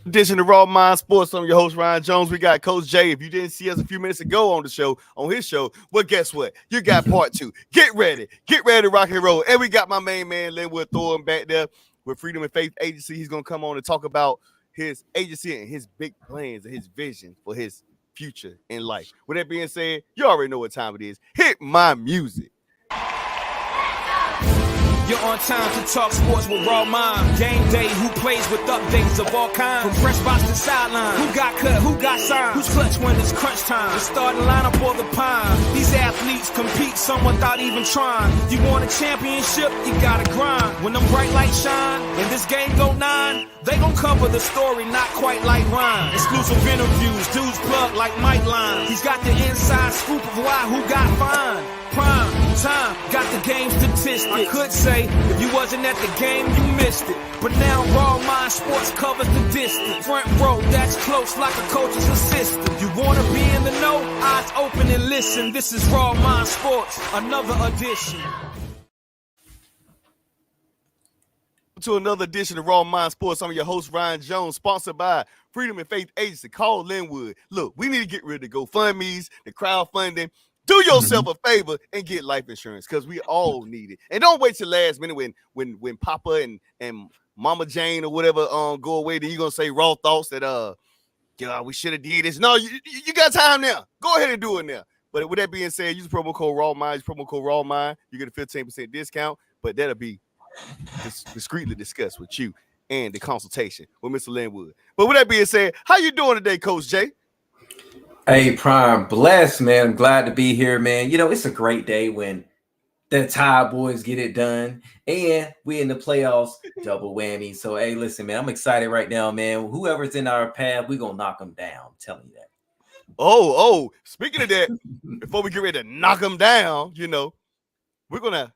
Edition of Raw Mind Sports. I'm your host, Ryan Jones. We got Coach Jay. If you didn't see us a few minutes ago on the show, on his show, well, guess what? You got part two. Get ready. Get ready to rock and roll. And we got my main man, Linwood Thorne, back there with Freedom and Faith Agency. He's going to come on and talk about his agency and his big plans and his vision for his future in life. With that being said, you already know what time it is. Hit my music. You're on time to talk sports with Raw Mind. Game day, who plays with updates of all kinds. From fresh spots to sideline. Who got cut, who got signed. Who's clutch when it's crunch time. The starting lineup or the pine. These athletes compete, some without even trying. You want a championship, you gotta grind. When them bright lights shine, and this game go 9, they gon' cover the story, not quite like Ryan. Exclusive interviews, dudes plug like Mike Line. He's got the inside scoop of why, who got fined. Prime time, got the game statistics. I could say, if you wasn't at the game, you missed it. But now Raw Mind Sports covers the distance. Front row, that's close like a coach's assistant. You wanna be in the know? Eyes open and listen. This is Raw Mind Sports, another edition. To another edition of Raw Mind Sports. I'm your host, Ryan Jones, sponsored by Freedom and Faith Agency. Call Linwood. Look, we need to get rid of the GoFundMe's, the crowdfunding. Do yourself a favor and get life insurance because we all need it. And don't wait till last minute when Papa and Mama Jane or whatever go away. Then you're gonna say raw thoughts that God, we should have did this. No, you got time now. Go ahead and do it now. But with that being said, use promo code RAWMIND. Use promo code RAWMIND. You get a 15% discount. But that'll be discreetly discussed with you and the consultation with Mr. Linwood. But with that being said, how you doing today, Coach Jay? Hey, Prime, blessed, man. I'm glad to be here, man. You know, it's a great day when the Tide boys get it done and we in the playoffs, double whammy. So, hey, listen, man, I'm excited right now, man. Whoever's in our path, we're going to knock them down. I'm telling you that. Oh, speaking of that, before we get ready to knock them down, you know, we're going to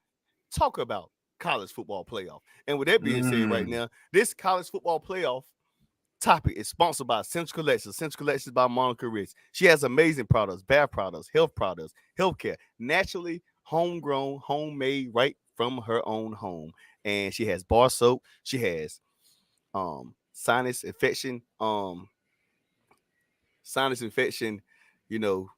talk about college football playoff. And with that being said right now, this college football playoff topic is sponsored by Central Collections. Central Collections by Monica Rich. She has amazing products, bath products, healthcare, naturally homegrown, homemade, right from her own home. And she has bar soap. She has sinus infection, you know,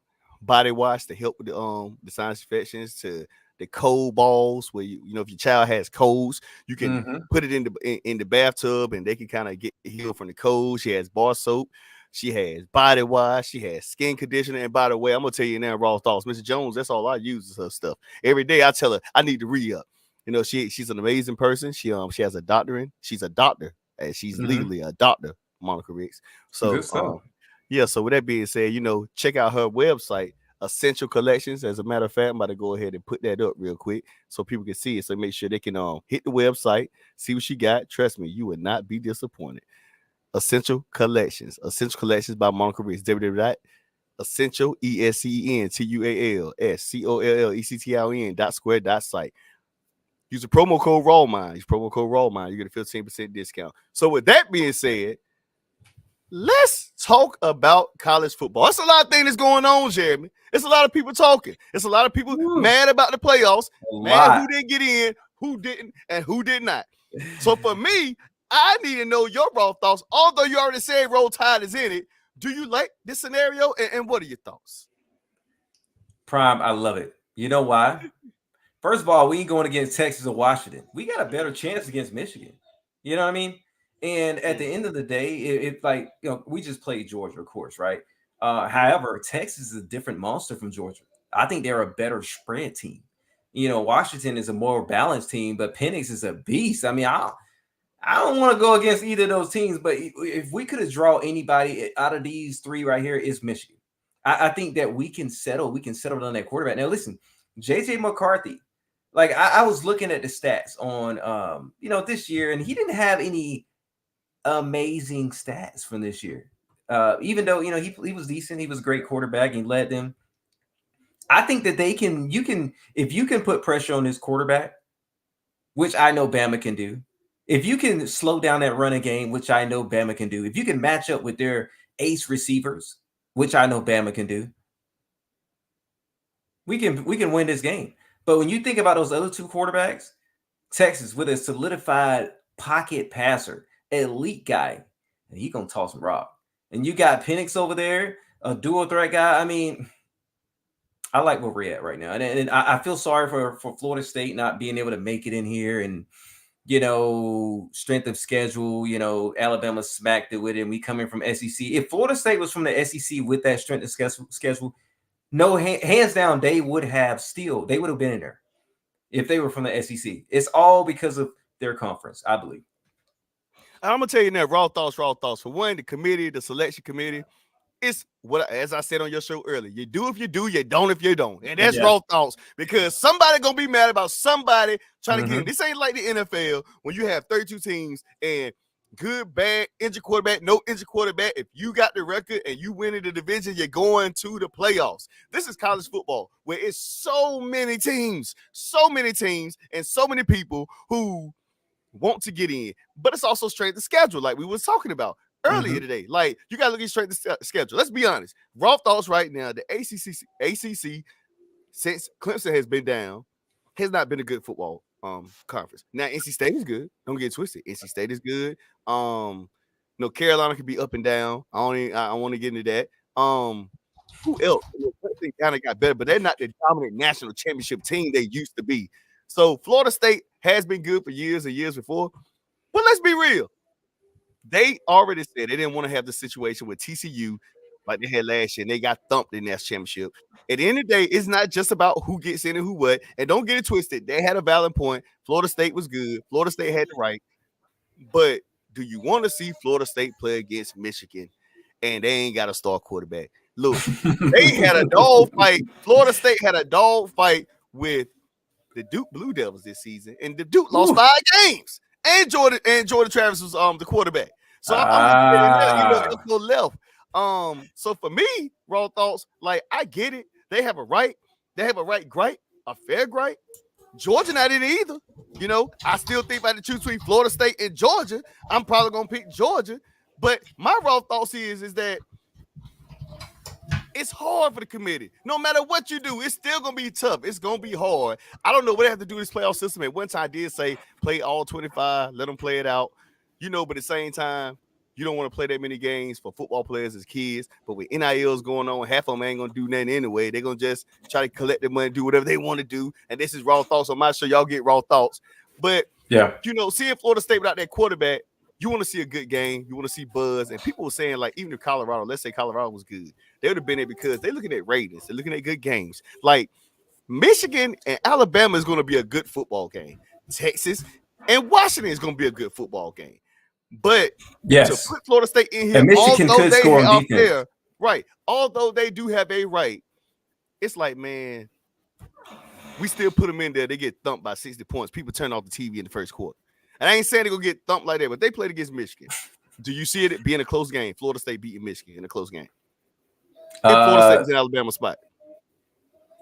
body wash to help with the sinus infections, to the cold balls where you know if your child has colds, you can put it in the bathtub and they can kind of get healed from the cold. She has bar soap, she has body wash, she has skin conditioner. And by the way, I'm gonna tell you now, raw thoughts, Mr. Jones, that's all I use is her stuff. Every day I tell her I need to re-up. You know, she's an amazing person. She has a doctorate. She's a doctor and she's legally a doctor, Monica Ricks. So yeah, so with that being said, you know, check out her website, Essential Collections. As a matter of fact, I'm about to go ahead and put that up real quick so people can see it. So make sure they can hit the website, see what she got. Trust me, you would not be disappointed. Essential Collections. Essential Collections by Monica Ricks. www.essential, ESCENTUALSCOLLECTION.square.site. Use the promo code RAWMIND. Use promo code RAWMIND. You get a 15% discount. So with that being said, let's talk about college football. It's a lot of things that's going on, Jeremy. It's a lot of people talking. It's a lot of people mad about the playoffs, mad who didn't get in, who didn't, and who did not. So for me, I need to know your raw thoughts. Although you already said Roll Tide is in it, do you like this scenario? And what are your thoughts? Prime, I love it. You know why? First of all, we ain't going against Texas or Washington. We got a better chance against Michigan. You know what I mean? And at the end of the day, it's like, you know, we just played Georgia, of course, right? However, Texas is a different monster from Georgia. I think they're a better spread team. You know, Washington is a more balanced team, but Penix is a beast. I mean, I don't want to go against either of those teams, but if we could have drawn anybody out of these three right here, it's Michigan. I think that we can settle on that quarterback. Now, listen, JJ McCarthy, like I was looking at the stats on, you know, this year, and he didn't have any amazing stats from this year. Even though, you know, he was decent, he was a great quarterback, and he led them. I think that if you can put pressure on this quarterback, which I know Bama can do, if you can slow down that running game, which I know Bama can do, if you can match up with their ace receivers, which I know Bama can do, we can win this game. But when you think about those other two quarterbacks, Texas with a solidified pocket passer, elite guy, and he gonna toss some rock. And you got Penix over there, a dual threat guy. I mean, I like where we're at right now, and I feel sorry for Florida State not being able to make it in here, and strength of schedule. Alabama smacked it with it, and we coming from SEC. If Florida State was from the SEC with that strength of schedule, no hands down, they would have been in there if they were from the SEC. It's all because of their conference, I believe. I'm gonna tell you now, raw thoughts. For one, the selection committee, it's what, as I said on your show earlier, you do if you do, you don't if you don't. And that's raw thoughts, because somebody gonna be mad about somebody trying to get in. This ain't like the NFL when you have 32 teams and good, bad, injured quarterback, no injured quarterback. If you got the record and you win in the division, you're going to the playoffs. This is college football where it's so many teams, and so many people who want to get in. But it's also straight to schedule, like we was talking about earlier today. Like, you got to look at straight to schedule. Let's be honest. Raw thoughts right now, the ACC, since Clemson has been down, has not been a good football conference. Now, NC State is good. Don't get twisted. NC State is good. Carolina could be up and down. I want to get into that. Who else? Clemson kind of got better, but they're not the dominant national championship team they used to be. So Florida State has been good for years and years before. But let's be real. They already said they didn't want to have the situation with TCU like they had last year, and they got thumped in that championship. At the end of the day, it's not just about who gets in and who what. And don't get it twisted. They had a valid point. Florida State was good. Florida State had the right. But do you want to see Florida State play against Michigan and they ain't got a star quarterback? Look, they had a dog fight. Florida State had a dog fight with the Duke Blue Devils this season, and the Duke lost 5 games. And Jordan Travis was the quarterback. So I'm left. So for me, raw thoughts, like, I get it. They have a right. They have a right gripe, a fair gripe. Georgia not in it either. I still think if I had to choose between Florida State and Georgia, I'm probably gonna pick Georgia. But my raw thoughts is that it's hard for the committee. No matter what you do, it's still going to be tough. It's going to be hard. I don't know what they have to do with this playoff system. At one time, I did say play all 25, let them play it out. But at the same time, you don't want to play that many games for football players as kids. But with NILs going on, half of them ain't going to do nothing anyway. They're going to just try to collect their money, do whatever they want to do. And this is raw thoughts. I'm not sure y'all get raw thoughts. But, seeing Florida State without that quarterback, you want to see a good game. You want to see buzz. And people were saying, like, even if Colorado, let's say Colorado was good, they would have been there because they're looking at ratings. They're looking at good games. Like, Michigan and Alabama is going to be a good football game. Texas and Washington is going to be a good football game. But to put Florida State in here, and Michigan could score on defense. There, right, although they do have a right, it's like, man, we still put them in there. They get thumped by 60 points. People turn off the TV in the first quarter. And I ain't saying they're going to get thumped like that, but they played against Michigan. Do you see it being a close game? Florida State beating Michigan in a close game. If Florida State was in Alabama spot.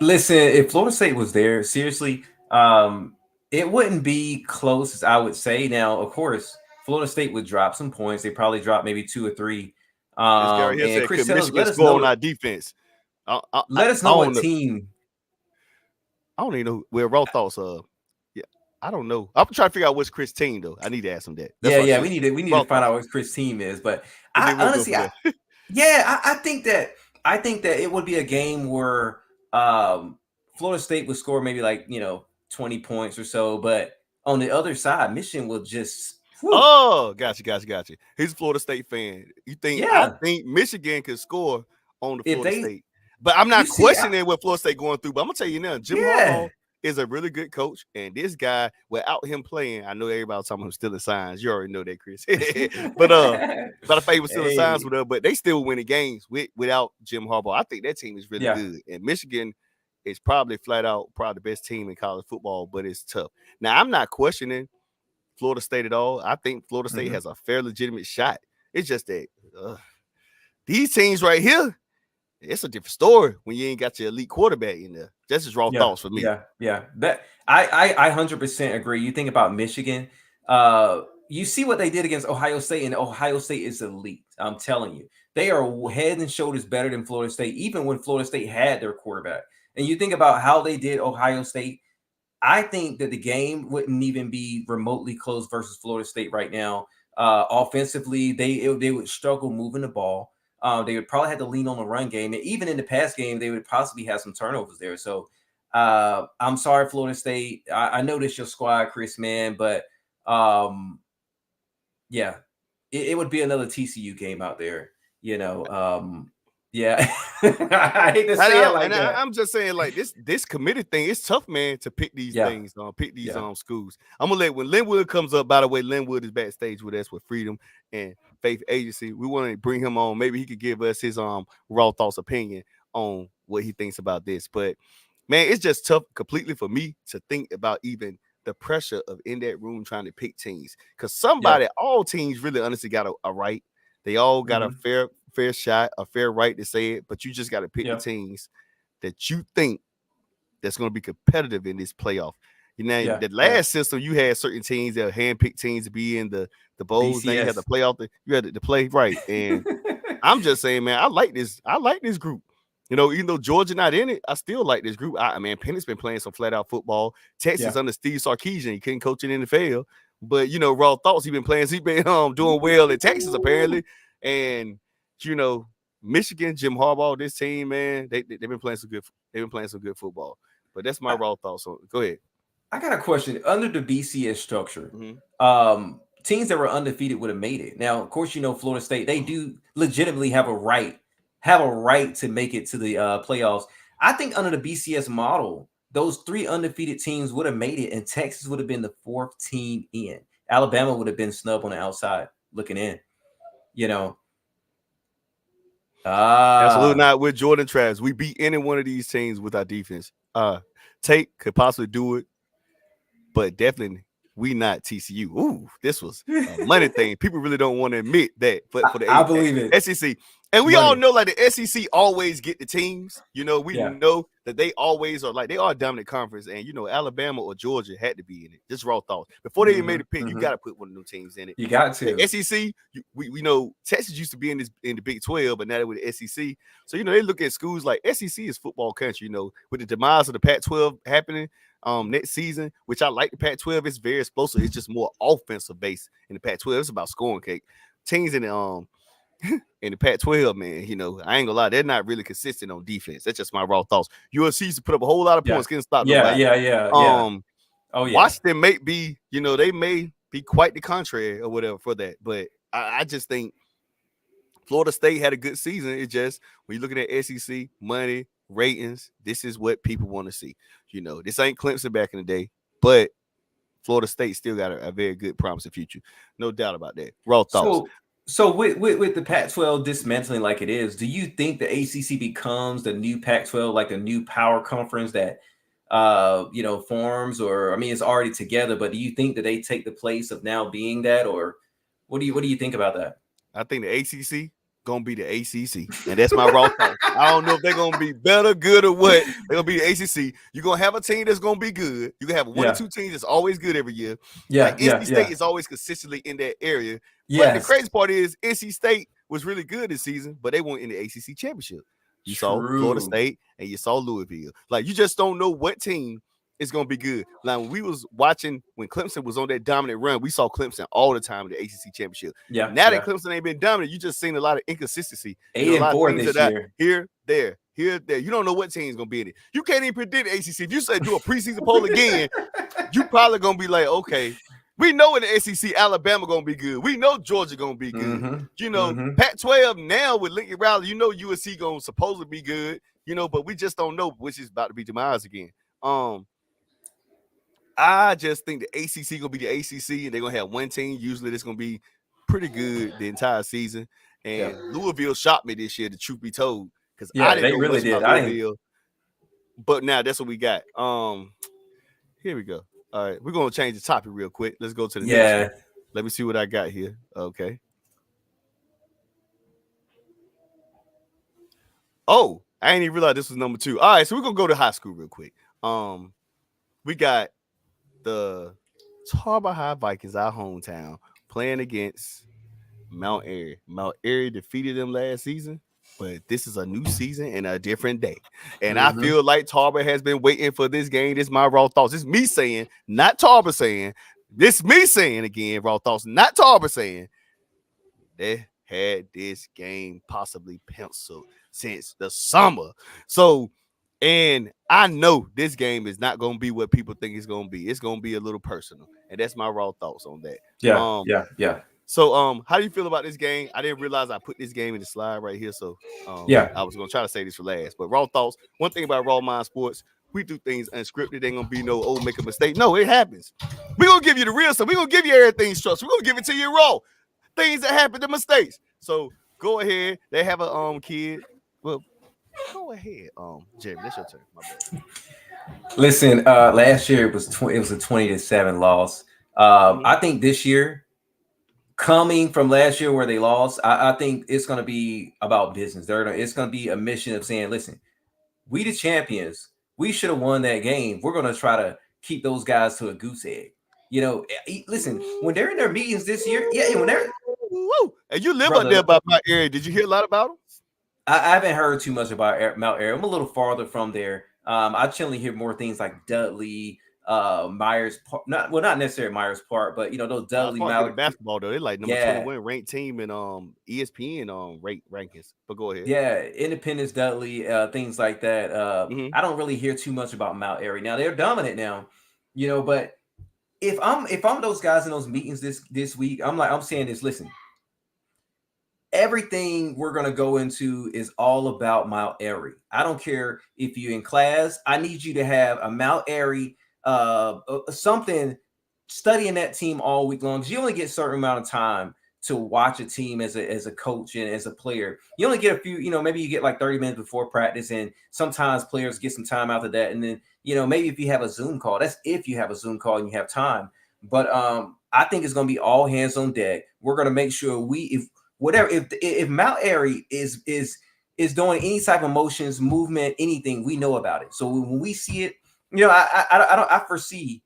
Listen, if Florida State was there, seriously, it wouldn't be close, I would say. Now, of course, Florida State would drop some points. They probably drop maybe 2 or 3. And Chris, Michigan score on our defense. Let us know what team. I don't even know where raw thoughts are. I don't know. I'm trying to figure out what's Chris' team, though. I need to ask him that. We need to find out what Chris' team is. But I honestly, I think that it would be a game where Florida State would score maybe 20 points or so. But on the other side, Michigan will just. Whew. Oh, gotcha. He's a Florida State fan. You think? Yeah. I think Michigan could score on the Florida State. But I'm not questioning what Florida State going through. But I'm gonna tell you now, Jim Harbaugh is a really good coach, and this guy, without him playing, I know everybody's talking about him stealing signs. You already know that, Chris. But matter of fact, he was stealing signs with us, but they still winning games without Jim Harbaugh. I think that team is really good, and Michigan is probably the best team in college football, but it's tough. Now, I'm not questioning Florida State at all. I think Florida State has a fair, legitimate shot. It's just that these teams right here, it's a different story when you ain't got your elite quarterback in there. That's just raw thoughts for me. Yeah. That I 100% agree. You think about Michigan, you see what they did against Ohio State, and Ohio State is elite. I'm telling you, they are head and shoulders better than Florida State, even when Florida State had their quarterback. And you think about how they did Ohio State. I think that the game wouldn't even be remotely close versus Florida State right now. Offensively, they would struggle moving the ball. They would probably have to lean on the run game, and even in the pass game, they would possibly have some turnovers there. So I'm sorry, Florida State. I know this your squad, Chris, man, but yeah, it would be another TCU game out there. Yeah. I hate to say it like that. I'm just saying, like, this committed thing, it's tough, man, to pick these things, pick these schools. I'm gonna let, when Linwood comes up, by the way, Linwood is backstage with us with Freedom and Faith Agency. We want to bring him on. Maybe he could give us his raw thoughts, opinion on what he thinks about this. But man, it's just tough completely for me to think about even the pressure of in that room trying to pick teams, because all teams really honestly got a right. They all got a fair shot, a fair right to say it, but you just got to pick the teams that you think that's going to be competitive in this playoff. The last system, you had certain teams that handpicked teams to be in the bowls. Now you had the playoff. You had to play right, and I'm just saying, man, I like this group. Even though Georgia not in it, I still like this group. Pennett's been playing some flat out football. Texas under Steve Sarkisian, he couldn't coach in the NFL. But raw thoughts, he's been doing well in Texas apparently. And Michigan, Jim Harbaugh, this team, man, they've been playing some good football. But that's my raw thoughts on it. Go ahead. I got a question. Under the BCS structure, teams that were undefeated would have made it. Now, of course, Florida State, they do legitimately have a right to make it to the playoffs. I think under the BCS model, those 3 undefeated teams would have made it, and Texas would have been the 4th team in. Alabama would have been snubbed on the outside looking in. Absolutely not with Jordan Travis. We beat any one of these teams with our defense. Tate could possibly do it, but definitely we not TCU. Ooh, this was a money thing. People really don't want to admit that, but for the I believe it. SEC. And we all know, like, the SEC always get the teams. We know that they always are, like, they are a dominant conference. And, Alabama or Georgia had to be in it. Just raw thoughts. Before they even made a pick, you got to put one of them teams in it. You got to. The SEC, we know Texas used to be in the Big 12, but now they're with the SEC. So, they look at schools like SEC is football country, with the demise of the Pac-12 happening next season, which I like the Pac-12. It's very explosive. It's just more offensive based in the Pac-12. It's about scoring cake. Teams in the Pac-12, man, I ain't gonna lie, they're not really consistent on defense. That's just my raw thoughts. USC used to put up a whole lot of points, getting stopped. Washington may be, they may be quite the contrary or whatever for that. But I just think Florida State had a good season. It's just when you're looking at SEC money, ratings, this is what people want to see. This ain't Clemson back in the day, but Florida State still got a very good promising future. No doubt about that. Raw thoughts. So with the Pac-12 dismantling like it is, do you think the ACC becomes the new Pac-12, like a new power conference that forms? Or it's already together, but do you think that they take the place of now being that, or what do you think about that? I think the ACC gonna be the ACC, and that's my raw thought. I don't know if they're gonna be better, good, or what. They're gonna be the ACC. You're gonna have a team that's gonna be good. You can have one or two teams that's always good every year. NC State is always consistently in that area. But the crazy part is NC State was really good this season, but they weren't in the ACC championship. You saw Florida State and you saw Louisville. Like, you just don't know what team is going to be good. Now, when we was watching, when Clemson was on that dominant run, we saw Clemson all the time in the ACC championship. Now that Clemson ain't been dominant, you just seen a lot of inconsistency. 8-4 this year. Here, there. You don't know what team's going to be in it. You can't even predict the ACC. If you say do a preseason poll again, you probably going to be like, okay, we know in the SEC, Alabama going to be good. We know Georgia going to be good. Pac-12 now with Lincoln Riley, USC going to supposedly be good, but we just don't know which is about to be demise again. I just think the ACC going to be the ACC, and they're going to have one team. Usually it's going to be pretty good the entire season. And Louisville shocked me this year, the truth be told, because I didn't know much about Louisville. But now that's what we got. Here we go. All right, we're going to change the topic real quick. Let's go to the next one. Let me see what I got here. Okay. Oh, I didn't even realize this was number 2. All right, so we're going to go to high school real quick. We got the Tarboro High Vikings, our hometown, playing against Mount Airy. Mount Airy defeated them last season, but this is a new season and a different day. And I feel like Tarboro has been waiting for this game. This is my raw thoughts. This is me saying, not Tarboro saying, this is me saying again, Raw Thoughts, not Tarver saying, they had this game possibly penciled since the summer. So, and I know this game is not going to be what people think it's going to be. It's going to be a little personal. And that's my raw thoughts on that. Yeah. So, how do you feel about this game? I didn't realize I put this game in the slide right here. So, I was going to try to say this for last. But raw thoughts, one thing about Raw Mind Sports, we do things unscripted. Ain't going to be no, make a mistake. No, it happens. We're going to give you the real stuff. We're going to give you everything structured. We're going to give it to you raw. Things that happen, the mistakes. So, go ahead. They have a kid. Well, go ahead, Jeremy. That's your turn. My bad. Listen, last year it was a 20-7 loss. I think this year, coming from last year where they lost, I think it's going to be about business. It's going to be a mission of saying, listen, we the champions. We should have won that game. We're going to try to keep those guys to a goose egg. You know, listen, when they're in their meetings this year, when they're and you live up there by my area. Did you hear a lot about them? I haven't heard too much about Mount Airy. I'm a little farther from there. I generally hear more things like Dudley, Myers Park. Not necessarily Myers Park, but those Dudley basketball though. They're like number 21 ranked team in ESPN rankings. But go ahead. Yeah, Independence, Dudley, things like that. I don't really hear too much about Mount Airy. Now they're dominant now, but if I'm those guys in those meetings this week, I'm saying this, listen. Everything we're going to go into is all about Mount Airy. I don't care if you're in class. I need you to have a Mount Airy, something studying that team all week long. Because you only get a certain amount of time to watch a team as a coach and as a player. You only get a few, maybe you get like 30 minutes before practice, and sometimes players get some time after that. And then, maybe if you have a Zoom call, that's if you have a Zoom call and you have time. But I think it's going to be all hands on deck. We're going to make sure if Mount Airy is doing any type of motions, movement, anything, we know about it. So when we see it, I foresee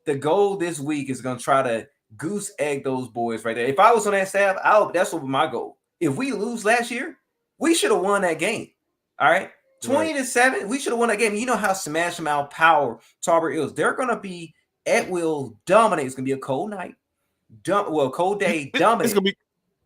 the goal this week is going to try to goose egg those boys right there. If I was on that staff, that's what my goal. If we lose last year, we should have won that game. All right, 20-7, we should have won that game. You know how smash mouth power Tarver is. They're going to be at will dominate. It's going to be a cold night, cold day dominate. It's going to be.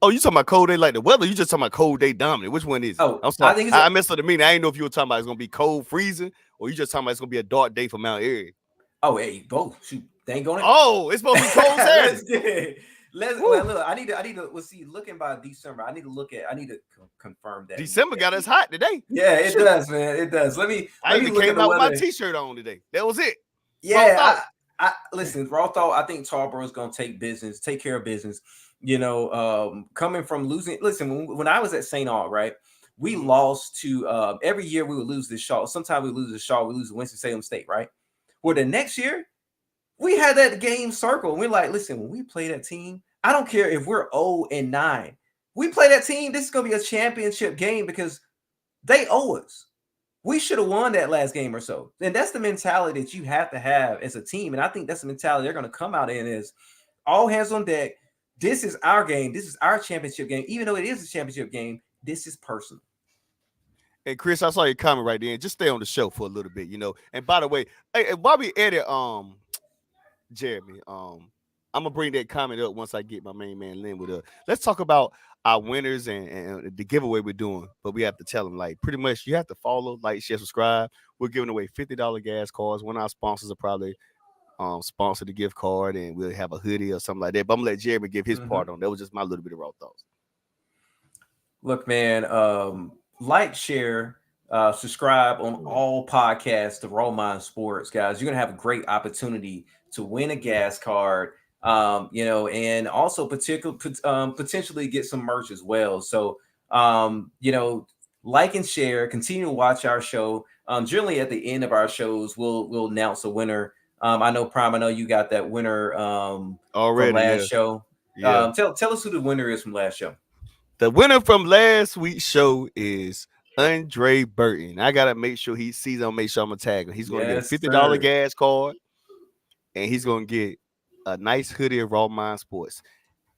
Oh, you talking about cold day like the weather? You just talking about cold day dominant? Which one is it? Oh, I'm sorry. I messed up the meaning. I didn't know if you were talking about it's going to be cold freezing or you just talking about it's going to be a dark day for Mount Airy. Oh, hey, both. Shoot, they ain't going. Oh, it's supposed to be cold Saturday. Look. I need to. We'll see. Looking by December, I need to confirm that. December got us hot today. Yeah, it does, man. It does. I even came out with my t-shirt on today. That was it. Yeah. I listen. Raw thought. I think Tarboro is going to take care of business. Coming from losing. Listen, when I was at St. Aug, right, we lost to every year we would lose to Shaw. Sometimes we lose to Shaw. We lose to Winston-Salem State, right? Well, the next year we had that game circle. And we're like, listen, when we play that team, I don't care if we're 0-9. We play that team. This is going to be a championship game because they owe us. We should have won that last game or so. And that's the mentality that you have to have as a team. And I think that's the mentality they're going to come out in is all hands on deck. This is our game. This is our championship game. Even though it is a championship game, this is personal. And Chris, I saw your comment right there. Just stay on the show for a little bit, And by the way, hey, while we edit, Jeremy, I'm gonna bring that comment up once I get my main man Linwood up. Let's talk about our winners and the giveaway we're doing. But we have to tell them, like, pretty much you have to follow, like, share, subscribe. We're giving away $50 gas cards. One of our sponsors will probably sponsor the gift card, and we'll have a hoodie or something like that. But I'm gonna let Jeremy give his part on that. Was just my little bit of raw thoughts. Look, man, like, share, subscribe on all podcasts, the Raw Mind Sports, guys. You're gonna have a great opportunity to win a gas card, and also potentially get some merch as well. So, like and share, continue to watch our show. Generally at the end of our shows, we'll announce a winner. I know Prime, I know you got that winner already from last show. Yeah. Tell us who the winner is from last show. The winner from last week's show is Andre Burton. I gotta make sure he sees. I'm gonna tag him. He's gonna get a $50 gas card, and he's gonna get a nice hoodie of Raw Mind Sports.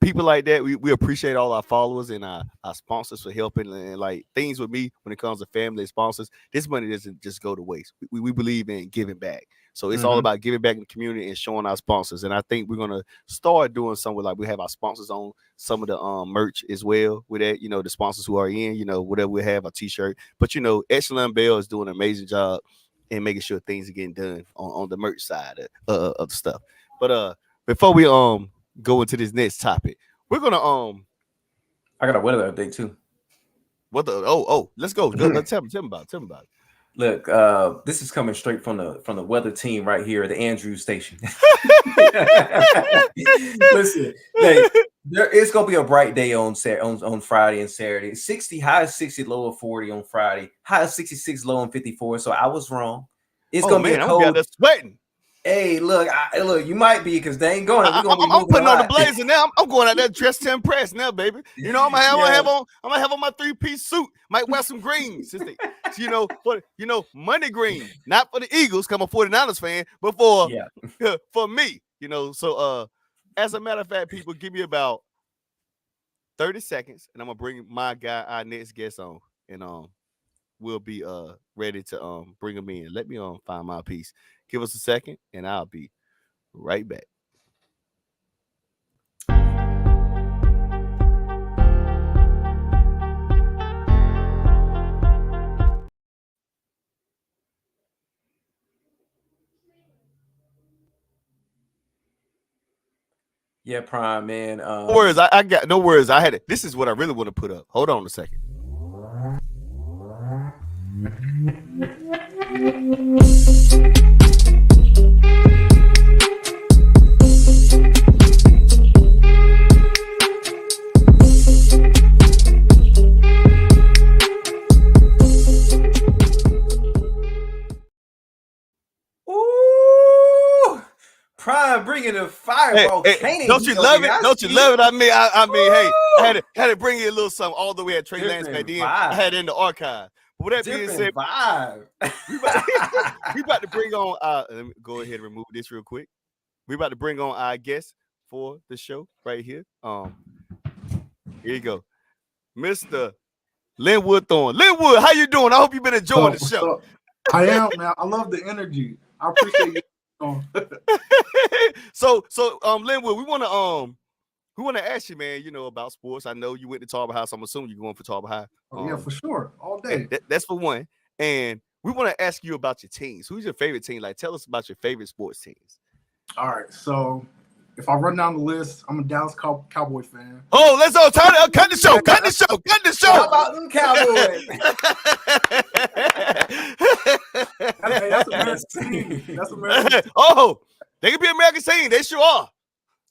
people like that, we appreciate all our followers and our sponsors for helping and like things with me when it comes to family and sponsors. This money doesn't just go to waste. We believe in giving back. So it's all about giving back in the community and showing our sponsors. And I think we're gonna start doing something like we have our sponsors on some of the merch as well with that, the sponsors who are in, whatever we have, a t-shirt. But Echelon Bell is doing an amazing job in making sure things are getting done on the merch side of the stuff. But before we go into this next topic, we're gonna I got a weather update too. What the let's go. Let's tell me about it. Look, this is coming straight from the weather team right here at the Andrews station. Listen, it's gonna be a bright day on Friday and Saturday. 60, high of 60, low of 40 on Friday, high of 66, low of 54. So I was wrong. It's gonna be a cold. I'm sweating. Hey, look, you might be because they ain't going. I'm putting on the blazer now. I'm going out there dressed to impress now, baby. I'm gonna have on my 3-piece suit. Might wear some greens, money green, not for the Eagles. I'm a 49ers fan, but for me, So as a matter of fact, people, give me about 30 seconds, and I'm gonna bring my guy, our next guest, on, and we'll be ready to bring him in. Let me find my piece. Give us a second, and I'll be right back. Yeah, Prime, man. No worries. I got no worries. I had it. This is what I really want to put up. Hold on a second. Prime bringing the fireball. Hey, don't you love it? Don't you love it? I mean, hey, I had to bring you a little something. All the way at Trey Lance back then, I had it in the archive. But with that being said, we about to bring on. Let me go ahead and remove this real quick. We about to bring on our guest for the show right here. Here you go, Mr. Linwood Thorne. Linwood, how you doing? I hope you've been enjoying the show. I am, man. I love the energy. I appreciate you. So Linwood, we want to ask you, man, about sports. I know you went to Tarver High, so I'm assuming you're going for Tarver High. Yeah, for sure, all day. That's for one. And we want to ask you about your teams. Who's your favorite team? Like, tell us about your favorite sports teams. All right, so if I run down the list, I'm a Dallas Cowboy fan. Oh, let's all turn it up. Cut the show. How about them Cowboys? That's American team. That's American. Oh, they can be American team. They sure are.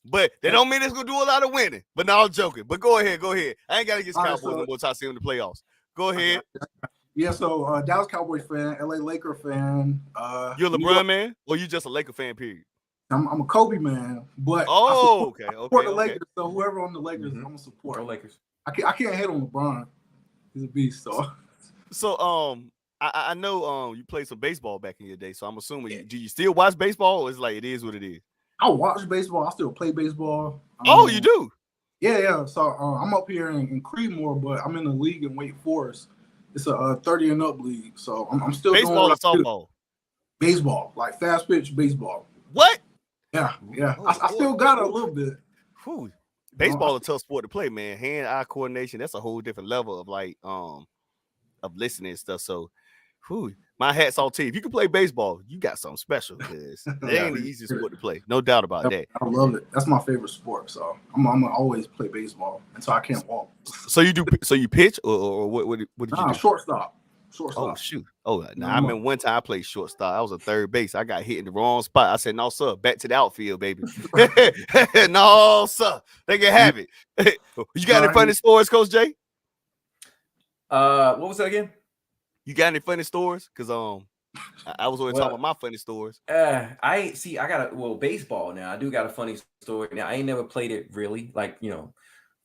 But they don't mean it's going to do a lot of winning. But no, I'm joking. But go ahead. I ain't got to get Cowboys no more till I see them in the playoffs. Go ahead. Yeah, so Dallas Cowboy fan, LA Laker fan. You're a LeBron man? Or you just a Laker fan, period? I'm a Kobe man, but okay. Support the Lakers. So whoever on the Lakers, I'm gonna support. Lakers. I can't hate on LeBron. He's a beast. So I know you played some baseball back in your day. So I'm assuming do you still watch baseball, or it's like it is what it is? I watch baseball. I still play baseball. Oh, you do? Yeah. So I'm up here in Creedmoor, but I'm in the league in Wake Forest. It's a 30 and up league. So I'm still baseball doing or softball? Baseball, like fast pitch baseball. What? Yeah. I still got it a little bit. Whew. Baseball is a tough sport to play, man. Hand-eye coordination, that's a whole different level of of listening and stuff. So, my hat's off to you. If you can play baseball, you got something special, because it ain't the easiest sport to play. No doubt about that. I love it. That's my favorite sport. So I'm gonna always play baseball until I can't walk. So you do? So you pitch or what did you do? Shortstop. Oh shoot! Oh, now I remember one time I played shortstop. I was a third base. I got hit in the wrong spot. I said, "No, sir, back to the outfield, baby." No, sir, they can have it. You got any funny stories, Coach Jay? What was that again? You got any funny stories? Because I was always talking about my funny stories. Baseball now. I do got a funny story. Now I ain't never played it really, like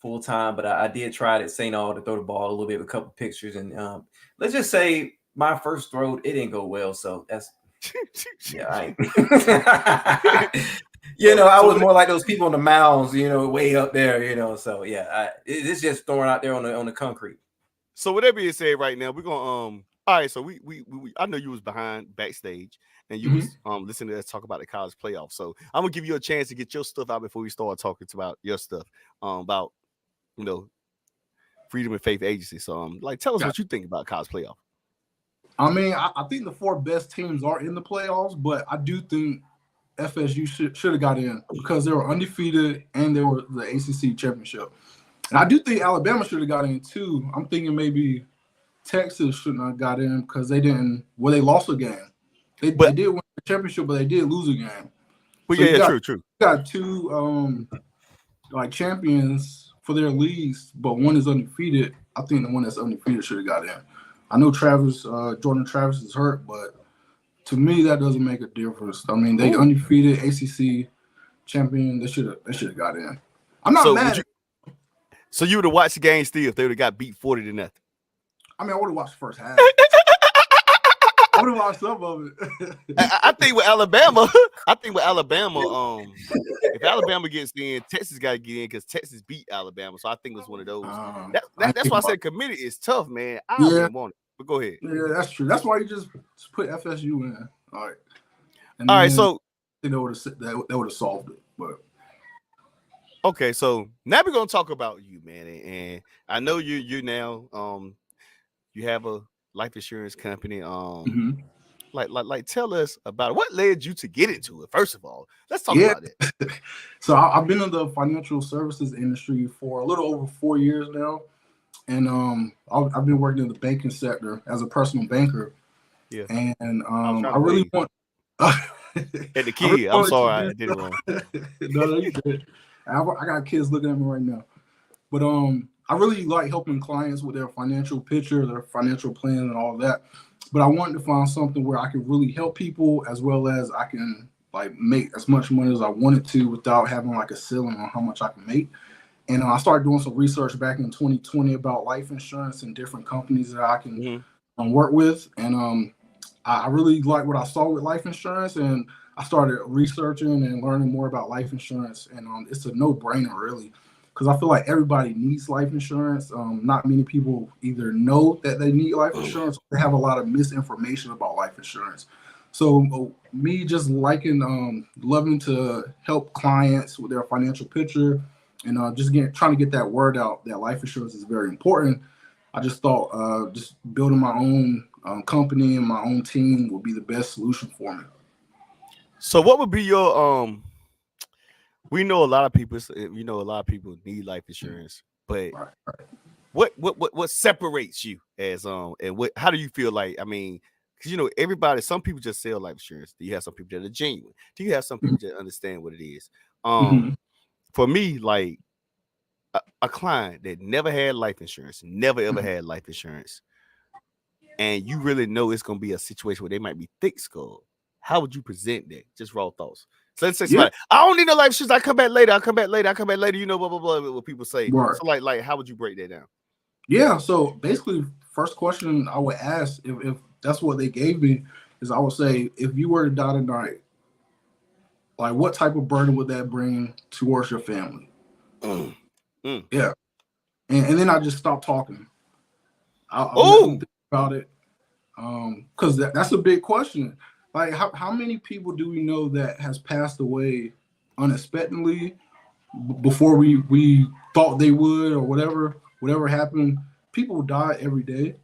full time, but I did try it at St. Aug to throw the ball a little bit with a couple pictures, and let's just say my first throw, it didn't go well. So that's I was more like those people on the mounds, way up there, So yeah, it's just thrown out there on the concrete. So whatever you say right now, we're gonna all right. So we I know you was behind backstage and you was listening to us talk about the college playoffs. So I'm gonna give you a chance to get your stuff out before we start talking about your stuff about Freedom and Faith Agency. So tell us what you think about college playoff. I mean, I think the 4 best teams are in the playoffs, but I do think FSU should have got in because they were undefeated and they were the ACC championship. And I do think Alabama should have got in too. I'm thinking maybe Texas shouldn't have got in because they didn't. Well, they lost a game. They did win the championship, but they did lose a game. Well, so true. You got 2 champions for their leagues, but one is undefeated. I think the one that's undefeated should have got in. I know Jordan Travis is hurt, but to me that doesn't make a difference. I mean, they undefeated ACC champion. They should have got in. I'm not mad. So you would have watched the game still if they would have got beat 40-0. I mean, I would have watched the first half. I would have watched some of it. I think with Alabama, if Alabama gets in, Texas got to get in because Texas beat Alabama. So I think it's one of those. That's why I said committee is tough, man. I don't want it, but go ahead. Yeah, that's true. That's why you just put FSU in. All right. All right. So they would have solved it, but. Okay, so now we're gonna talk about you, man, and I know you now. You have a life insurance company. Like tell us about it. What led you to get into it? First of all, let's talk about it. So I've been in the financial services industry for a little over 4 years now, and I've been working in the banking sector as a personal banker. Yeah, and I really want. At the key, I'm sorry, I did it wrong. No, you did. I got kids looking at me right now, but I really like helping clients with their financial picture, their financial plan, and all that. But I wanted to find something where I could really help people as well as I can make as much money as I wanted to without having a ceiling on how much I can make. And I started doing some research back in 2020 about life insurance and different companies that I can work with. And I really liked what I saw with life insurance, and I started researching and learning more about life insurance, and it's a no-brainer, really, because I feel like everybody needs life insurance. Not many people either know that they need life insurance, or they have a lot of misinformation about life insurance. So me just loving to help clients with their financial picture, and trying to get that word out that life insurance is very important. I just thought just building my own company and my own team would be the best solution for me. So what would be your we know a lot of people need life insurance, but what separates you as and how do you feel like, I mean, because some people just sell life insurance. Do you have some people that are genuine? Do you have some people that understand what it is? For me, like a client that never had life insurance, never ever had life insurance, and you really know it's gonna be a situation where they might be thick-skulled. How would you present that? Just raw thoughts. So let's say somebody, I don't need no life insurance. I come back later. Blah, blah, blah, what people say. Right. So like, how would you break that down? Yeah. So basically, first question I would ask, if that's what they gave me, is I would say, if you were to die tonight, what type of burden would that bring towards your family? Yeah. And then I just stop talking. I'll think about it. Because that's a big question. How many people do we know that has passed away unexpectedly before we thought they would, or whatever happened? People die every day.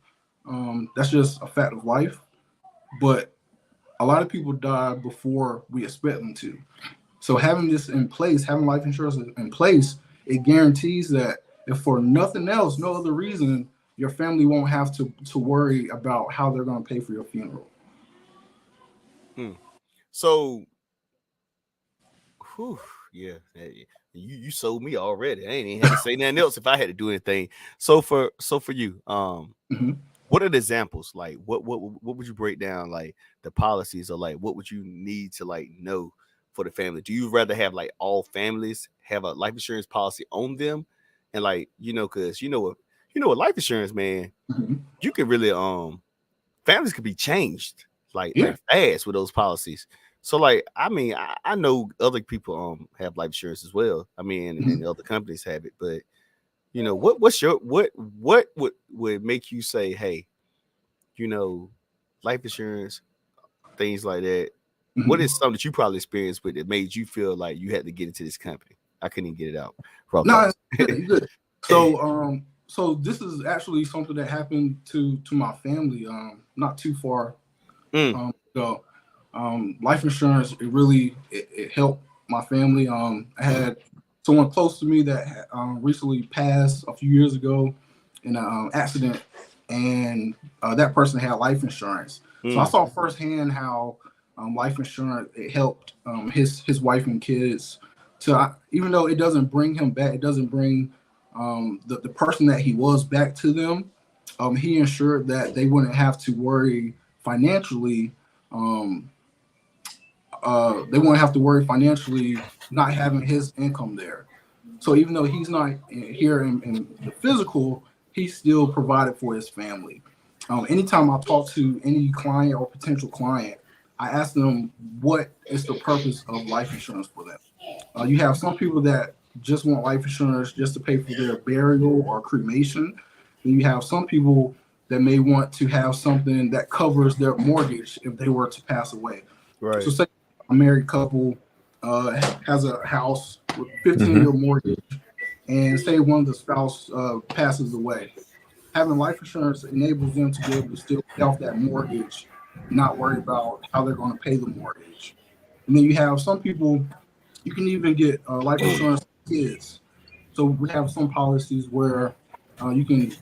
That's just a fact of life. But a lot of people die before we expect them to. So having this in place, having life insurance in place, it guarantees that if for nothing else, no other reason, your family won't have to worry about how they're going to pay for your funeral. So, you sold me already. I ain't even had to say nothing else if I had to do anything. So for you, what are the examples? Like, what would you break down, like the policies, or what would you need to know for the family? Do you rather have all families have a life insurance policy on them, and because with life insurance, man, you can really families could be changed like fast with those policies. So like, I mean, I know other people have life insurance as well. I mean, and other companies have it, but you know, what's your what would make you say, hey, you know, life insurance, things like that. What is something that you probably experienced with that made you feel like you had to get into this company? I couldn't even get it out. No, good. So this is actually something that happened to my family not too far ago. Life insurance, it helped my family. I had someone close to me that recently passed a few years ago in an accident, and that person had life insurance. So I saw firsthand how life insurance, it helped his wife and kids. So even though it doesn't bring him back, it doesn't bring the person that he was back to them. He ensured that they wouldn't have to worry financially. They won't have to worry financially not having his income there. So even though he's not here in the physical, he still provided for his family. Anytime I talk to any client or potential client, I ask them what is the purpose of life insurance for them. You have some people that just want life insurance just to pay for their burial or cremation. Then you have some people that may want to have something that covers their mortgage if they were to pass away. Right. So say a married couple has a house with 15-year mortgage, and say one of the spouse passes away. Having life insurance enables them to be able to still pay off that mortgage, not worry about how they're going to pay the mortgage. And then you have some people, you can even get life insurance for kids. So we have some policies where you can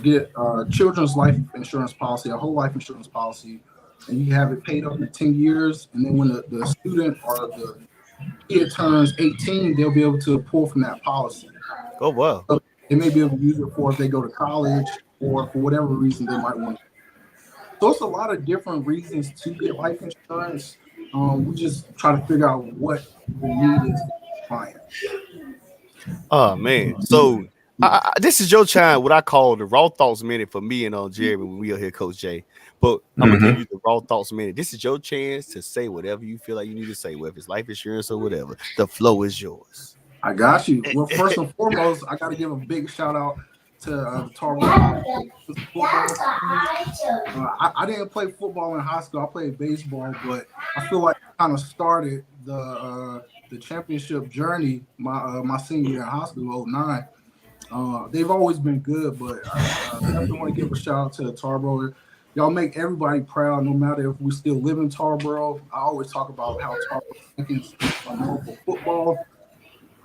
get a children's life insurance policy, a whole life insurance policy, and you can have it paid up in 10 years. And then when the student or the kid turns 18, they'll be able to pull from that policy. Oh, wow. So they may be able to use it for if they go to college or for whatever reason they might want to. So it's a lot of different reasons to get life insurance. We just try to figure out what the need is for the client. Oh, man. So this is your time, what I call the Raw Thoughts Minute for me and Jerry when we are here, Coach Jay. But I'm going to give you the Raw Thoughts Minute. This is your chance to say whatever you feel like you need to say, whether it's life insurance or whatever. The flow is yours. I got you. Well, first and foremost, I got to give a big shout out to the Tarboro football. I didn't play football in high school. I played baseball, but I feel like I kind of started the championship journey my senior year in high school, 2009. They've always been good, but I definitely want to give a shout out to Tarboro. Y'all make everybody proud, no matter if we still live in Tarboro. I always talk about how Tarboro is known for football.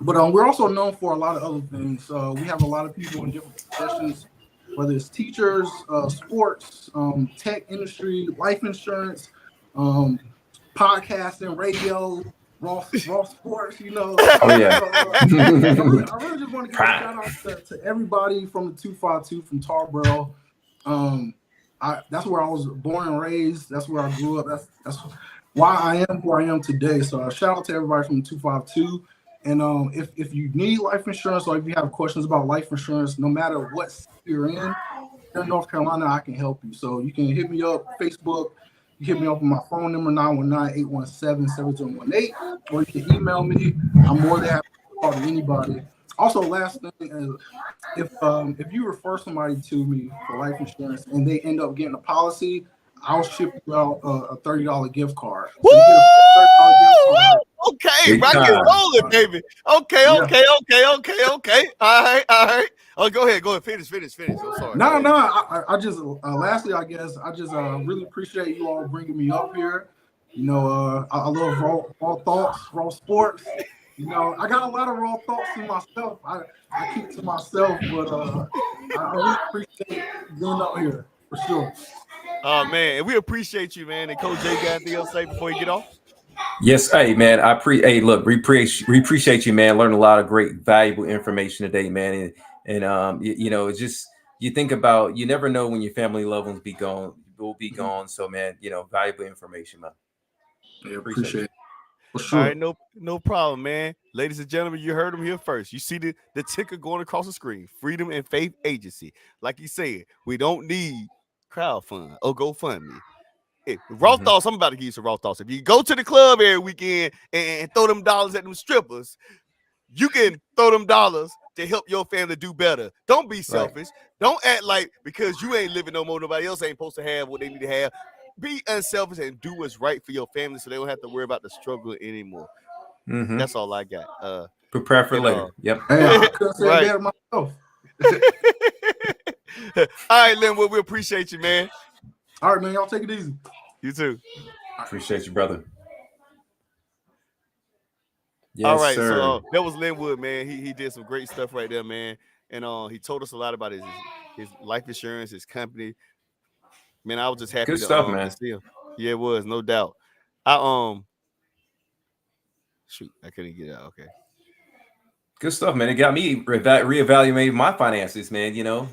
But we're also known for a lot of other things. We have a lot of people in different professions, whether it's teachers, sports, tech industry, life insurance, podcasting, radio, raw sports, you know. Oh, yeah. I really just want to give a shout out to everybody from the 252 from Tarboro. That's where I was born and raised. That's where I grew up. That's why I am who I am today. So shout out to everybody from the 252. And if you need life insurance or if you have questions about life insurance, no matter what state you're in North Carolina, I can help you. So you can hit me up Facebook. You hit me up on my phone number, 919-817-7018, or you can email me. I'm more than happy to talk to anybody. Also, last thing is, if you refer somebody to me for life insurance and they end up getting a policy, I'll ship you out a $30 gift card. So you get a $30 gift card. Okay, rock and rolling, baby. Okay. All right. Oh, go ahead. Finish. I'm sorry. No. I just lastly, I guess I just really appreciate you all bringing me up here. You know, I love raw thoughts, raw sports. You know, I got a lot of raw thoughts in myself. I keep to myself, but I really appreciate being up here for sure. Oh man, and we appreciate you, man. And Coach Jay, got anything else to say before you get off? Yes, hey man, look, we appreciate you, man. Learned a lot of great, valuable information today, man. And you know, it's just you think about, you never know when your family loved ones will be gone. So, man, you know, valuable information, man. Yeah, appreciate it. For sure. All right, no problem, man. Ladies and gentlemen, you heard him here first. You see the ticker going across the screen. Freedom and Faith Agency. Like you said, we don't need crowdfund or GoFundMe. Raw thoughts. I'm about to give you some raw thoughts. If you go to the club every weekend and throw them dollars at them strippers, you can throw them dollars to help your family do better. Don't be selfish. Right. Don't act like because you ain't living no more, nobody else ain't supposed to have what they need to have. Be unselfish and do what's right for your family so they don't have to worry about the struggle anymore. That's all I got. Prepare for later. Yep. Hey, I couldn't say right. That myself. All right, Linwood, we appreciate you, man. All right, man. Y'all take it easy. You too. Appreciate you, brother. Yes, all right, sir. So that was Linwood, man. He did some great stuff right there, man. And he told us a lot about his life insurance, his company. Man, I was just happy. Good stuff, man. See him. Yeah, it was, no doubt. Shoot, I couldn't get out. Okay. Good stuff, man. It got me reevaluating my finances, man. You know.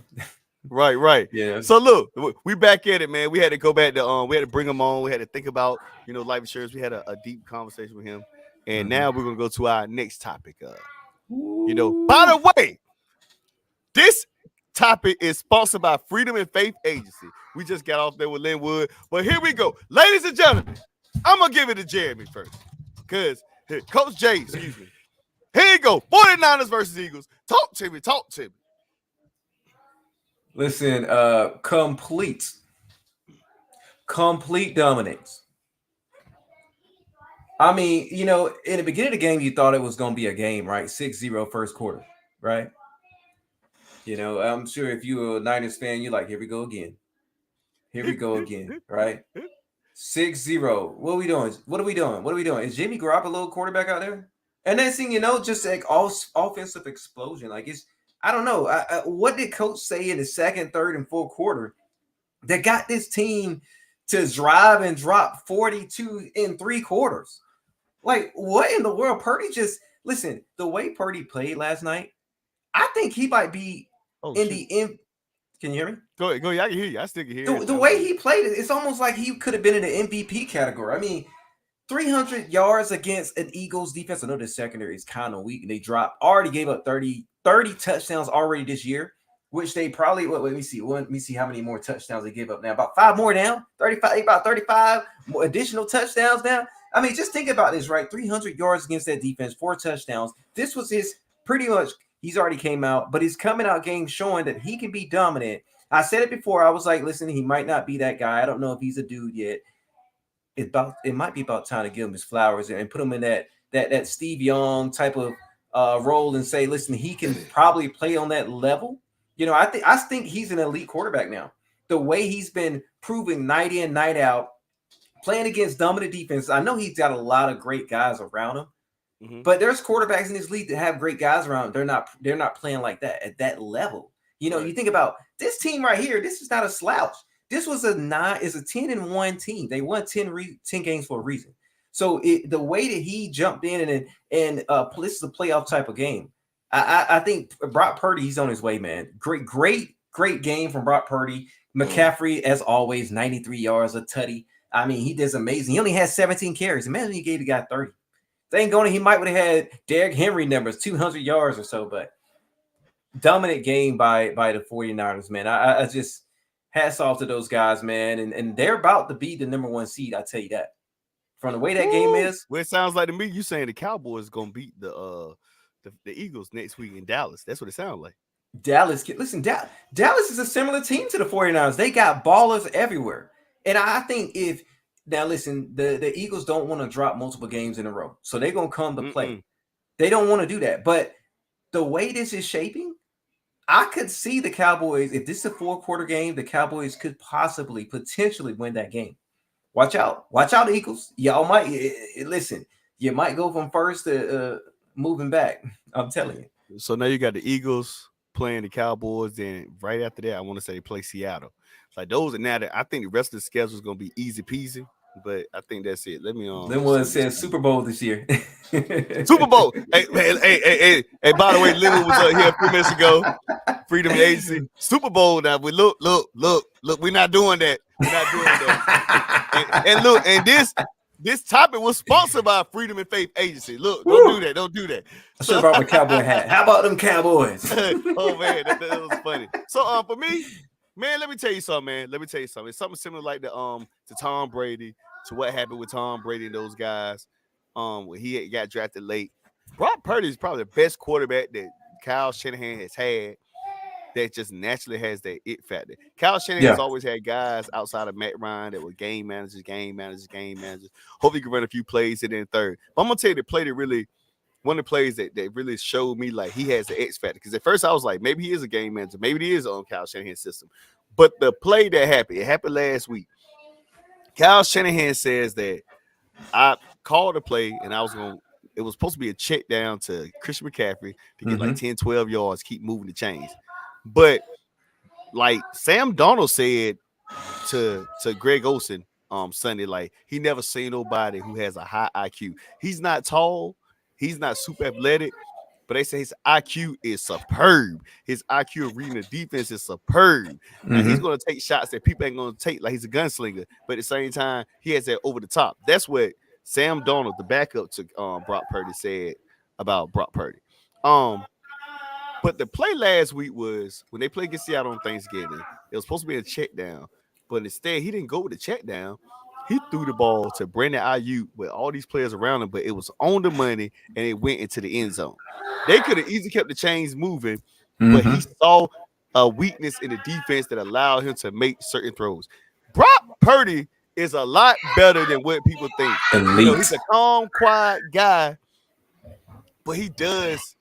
Right. Yeah. So look, we back at it, man. We had to go back to we had to bring him on. We had to think about life insurance. We had a deep conversation with him, and now we're gonna go to our next topic. By the way, this topic is sponsored by Freedom and Faith Agency. We just got off there with Linwood, but here we go, ladies and gentlemen. I'm gonna give it to Jeremy first, because Coach Jay, excuse me. Here you go, 49ers versus Eagles. Talk to me. Listen, complete dominance. I mean, in the beginning of the game, you thought it was going to be a game, right? 6-0 first quarter, right? I'm sure if you were a Niners fan, you're like, here we go again, right? 6-0. What are we doing? Is Jimmy Garoppolo quarterback out there? And next thing you know, just like all offensive explosion. Like I don't know. What did Coach say in the second, third, and fourth quarter that got this team to drive and drop 42 in 3 quarters? Like, what in the world? Purdy listen, the way Purdy played last night, I think he might be Can you hear me? Go ahead. I can hear you. I still can hear you. The way he played it, it's almost like he could have been in the MVP category. I mean, 300 yards against an Eagles defense. I know the secondary is kind of weak. They already gave up 30 touchdowns already this year, which they probably, let me see how many more touchdowns they give up now. About 5 more now, 35 more additional touchdowns now. I mean, just think about this, right? 300 yards against that defense, 4 touchdowns. This was pretty much, he's already came out, but he's coming out game showing that he can be dominant. I said it before. I was like, listen, he might not be that guy. I don't know if he's a dude yet. It might be about time to give him his flowers and put him in that Steve Young type of role and say, listen, he can probably play on that level. I think he's an elite quarterback now. The way he's been proving night in, night out, playing against dominant defense. I know he's got a lot of great guys around him, but there's quarterbacks in this league that have great guys around them. They're not playing like that at that level. You think about this team right here. This is not a slouch. This was a 10-1 team. They won 10 games for a reason. So the way that he jumped in and this is a playoff type of game. I think Brock Purdy, he's on his way, man. Great game from Brock Purdy. McCaffrey, as always, 93 yards, a tutty. I mean, he does amazing. He only has 17 carries. Imagine he gave the guy 30. He might would have had Derrick Henry numbers, 200 yards or so, but dominant game by the 49ers, man. I just hats off to those guys, man. And they're about to be the number 1 seed, I tell you that. From the way that game is. Well, it sounds like to me you saying the Cowboys going to beat the Eagles next week in Dallas. That's what it sounds like. Dallas is a similar team to the 49ers. They got ballers everywhere. And I think the Eagles don't want to drop multiple games in a row. So they're going to come to play. They don't want to do that. But the way this is shaping, I could see the Cowboys, if this is a 4-quarter game, the Cowboys could potentially win that game. Watch out, Eagles. Y'all might you might go from first to moving back. I'm telling you. So now you got the Eagles playing the Cowboys, and right after that, I want to say they play Seattle. Like those are now that I think the rest of the schedule is going to be easy peasy. But I think that's it. Let me Linwood says Super Bowl this year. Super Bowl. Hey, by the way, Linwood was up here a few minutes ago. Freedom Agency. Super Bowl now. We look, we're not doing that. We're not doing that. and look, and this topic was sponsored by Freedom and Faith Agency. Look, don't do that. I should have brought my cowboy hat. How about them Cowboys? Oh man, that was funny. So for me, Man, let me tell you something, man. Let me tell you something. It's something similar like to Tom Brady, to what happened with Tom Brady and those guys. When he got drafted late. Brock Purdy is probably the best quarterback that Kyle Shanahan has had that just naturally has that it factor. Kyle Shanahan has always had guys outside of Matt Ryan that were game managers. Hope he can run a few plays in third. But I'm gonna tell you the play that really one of the plays that really showed me like he has the X factor. Because at first I was like, maybe he is a game manager, maybe he is on Kyle Shanahan's system. But the play that happened, it happened last week. Kyle Shanahan says that I called a play and it was supposed to be a check down to Christian McCaffrey to get like 10, 12 yards, keep moving the chains. But like Sam Darnold said to Greg Olsen Sunday, like he never seen nobody who has a high IQ. He's not tall, he's not super athletic, but they say his IQ is superb. His IQ of reading the defense is superb. Now he's going to take shots that people ain't going to take, like he's a gunslinger. But at the same time, he has that over the top. That's what Sam Darnold, the backup to Brock Purdy, said about Brock Purdy. But the play last week was when they played against Seattle on Thanksgiving. It was supposed to be a check down, but instead he didn't go with the check down. He threw the ball to Brandon Ayuk with all these players around him, but it was on the money and it went into the end zone. They could have easily kept the chains moving, but he saw a weakness in the defense that allowed him to make certain throws. Brock Purdy is a lot better than what people think. You know, he's a calm, quiet guy, but he does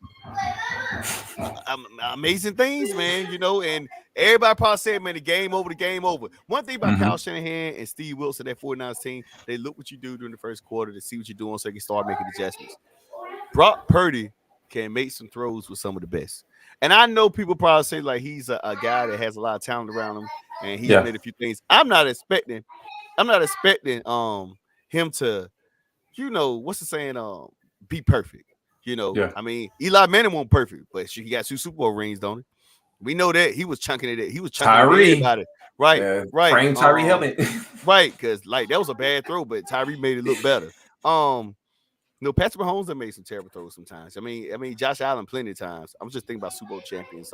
amazing things, man. You know, and everybody probably said, man, the game over. One thing about Kyle Shanahan and Steve Wilson, that 49ers team, they look what you do during the first quarter to see what you're doing so they can start making adjustments. Brock Purdy can make some throws with some of the best. And I know people probably say like he's a guy that has a lot of talent around him and he made a few things. I'm not expecting him to, you know, what's the saying, be perfect. You know, I mean, Eli Manning wasn't perfect, but he got 2 Super Bowl rings, don't he? We know that he was chunking it. He was chunking about it. Right, right. Frame Tyree helmet. Right, because like that was a bad throw, but Tyree made it look better. No, Patrick Mahomes have made some terrible throws sometimes. I mean, Josh Allen plenty of times. I'm just thinking about Super Bowl champions.